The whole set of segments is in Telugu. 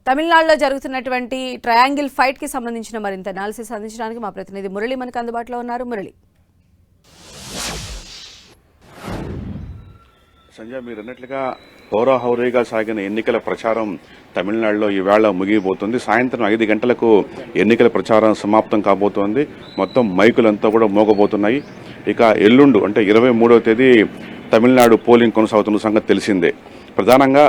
తమిళనాడులో జరుగుతున్నటువంటి ట్రయాంగిల్ ఫైట్ కి సంబంధించిన మరింత అనాలిసిస్ అందించడానికి మా ప్రతినిధి మురళి మనకు అందుబాటులో ఉన్నారు. మురళి, సంజయ్, మీరు అన్నట్లుగా హోరాహోరీగా సాగిన ఎన్నికల ప్రచారం తమిళనాడులో ఈవేళ ముగిపోతుంది. సాయంత్రం 5 గంటలకు ఎన్నికల ప్రచారం సమాప్తం కాబోతోంది. మొత్తం మైకులంతా కూడా మోగబోతున్నాయి. ఇక ఎల్లుండు అంటే 23వ తేదీ తమిళనాడు పోలింగ్ కొనసాగుతున్న సంగతి తెలిసిందే. ప్రధానంగా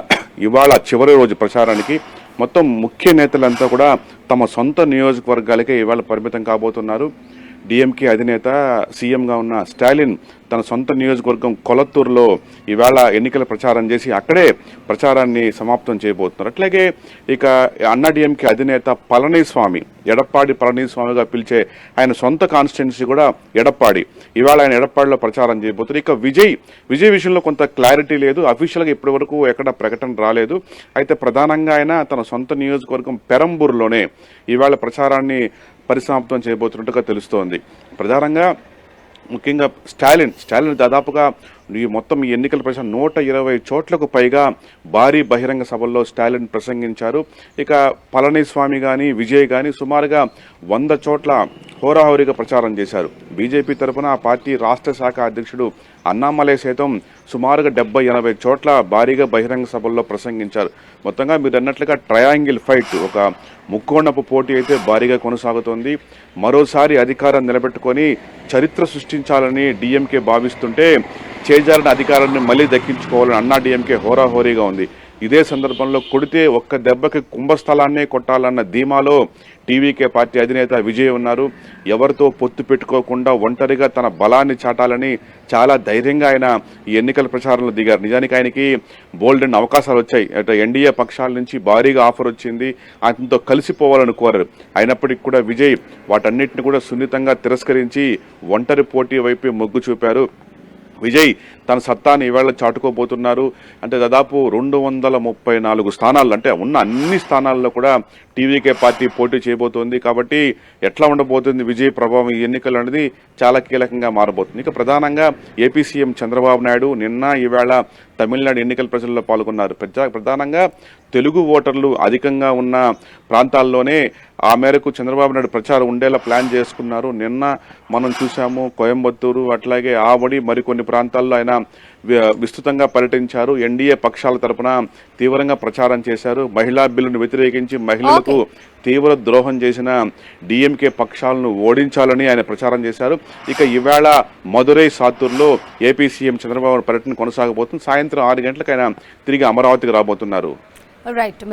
ఇవాళ చివరి రోజు ప్రచారానికి మొత్తం ముఖ్య నేతలంతా కూడా తమ సొంత నియోజకవర్గాలకే ఇవాళ పరిమితం కాబోతున్నారు. డిఎంకే అధినేత సీఎంగా ఉన్న స్టాలిన్ తన సొంత నియోజకవర్గం కొలత్తూరులో ఇవాళ ఎన్నికల ప్రచారం చేసి అక్కడే ప్రచారాన్ని సమాప్తం చేయబోతున్నారు. అట్లాగే ఇక అన్నా డిఎంకే అధినేత పళనిస్వామి, ఎడప్పాడి పళనిస్వామిగా పిలిచే ఆయన సొంత కాన్స్టిట్యున్సీ కూడా ఎడప్పాడి, ఇవాళ ఆయన ఎడప్పాడిలో ప్రచారం చేయబోతున్నారు. ఇక విజయ్ విషయంలో కొంత క్లారిటీ లేదు. అఫీషియల్గా ఇప్పటి వరకు ఎక్కడ ప్రకటన రాలేదు. అయితే ప్రధానంగా ఆయన తన సొంత నియోజకవర్గం పెరంబూరులోనే ఇవాళ ప్రచారాన్ని పరిసమాప్తం చేయబోతున్నట్టుగా తెలుస్తోంది. ప్రధానంగా ముఖ్యంగా స్టాలిన్ దాదాపుగా మొత్తం ఈ ఎన్నికల ప్రచారం 120 చోట్లకు పైగా భారీ బహిరంగ సభల్లో స్టాలిన్ ప్రసంగించారు. ఇక పళనిస్వామి కానీ విజయ్ కానీ సుమారుగా 100 చోట్ల హోరాహోరీగా ప్రచారం చేశారు. బీజేపీ తరఫున ఆ పార్టీ రాష్ట్ర శాఖ అధ్యక్షుడు అన్నామలై సైతం సుమారుగా 70-80 చోట్ల భారీగా బహిరంగ సభల్లో ప్రసంగించారు. మొత్తంగా మీరు అన్నట్లుగా ట్రయాంగిల్ ఫైట్, ఒక ముక్కోణపు పోటీ అయితే భారీగా కొనసాగుతోంది. మరోసారి అధికారం నిలబెట్టుకొని చరిత్ర సృష్టించాలని డిఎంకే భావిస్తుంటే చేజారిన అధికారాన్ని మళ్లీ దక్కించుకోవాలని అన్నా డిఎంకే హోరాహోరీగా ఉంది. ఇదే సందర్భంలో కొడితే ఒక్క దెబ్బకి కుంభస్థలాన్నే కొట్టాలన్న ధీమాలో టీవీకే పార్టీ అధినేత విజయ్ ఉన్నారు. ఎవరితో పొత్తు పెట్టుకోకుండా ఒంటరిగా తన బలాన్ని చాటాలని చాలా ధైర్యంగా ఆయన ఈ ఎన్నికల ప్రచారంలో దిగారు. నిజానికి ఆయనకి బోల్డ్ అండ్ అవకాశాలు వచ్చాయి. అటు ఎన్డీఏ పక్షాల నుంచి భారీగా ఆఫర్ వచ్చింది. ఆయనతో కలిసిపోవాలని కోరారు. అయినప్పటికీ కూడా విజయ్ వాటన్నిటిని కూడా సున్నితంగా తిరస్కరించి ఒంటరి పోటీ వైపు మొగ్గు చూపారు. విజయ్ తన సత్తాను ఈవేళ చాటుకోబోతున్నారు. అంటే దాదాపు 234 స్థానాలు, అంటే ఉన్న అన్ని స్థానాల్లో కూడా టీవీకే పార్టీ పోటీ చేయబోతోంది. కాబట్టి ఎట్లా ఉండబోతుంది విజయ్ ప్రభావం ఈ ఎన్నికలు అనేది చాలా కీలకంగా మారబోతుంది. ఇక ప్రధానంగా ఏపీ సీఎం చంద్రబాబు నాయుడు నిన్న ఈవేళ తమిళనాడు ఎన్నికల ప్రచారంలో పాల్గొన్నారు. ప్రధానంగా తెలుగు ఓటర్లు అధికంగా ఉన్న ప్రాంతాల్లోనే ఆ మేరకు చంద్రబాబు నాయుడు ప్రచారం ఉండేలా ప్లాన్ చేసుకున్నారు. నిన్న మనం చూసాము కోయంబత్తూరు, అట్లాగే ఆవడి, మరికొన్ని ప్రాంతాల్లో ఆయన విస్తృతంగా పర్యటించారు. ఎన్డీఏ పక్షాల తరపున తీవ్రంగా ప్రచారం చేశారు. మహిళా బిల్లును వ్యతిరేకించి మహిళలకు తీవ్ర ద్రోహం చేసిన డిఎంకే పక్షాలను ఓడించాలని ఆయన ప్రచారం చేశారు. ఇక ఈవేళ మదురై, సాత్తూరులో ఏపీ సీఎం చంద్రబాబు పర్యటన కొనసాగబోతుంది. సాయంత్రం 6 గంటలకు ఆయన తిరిగి అమరావతికి రాబోతున్నారు. రైట్.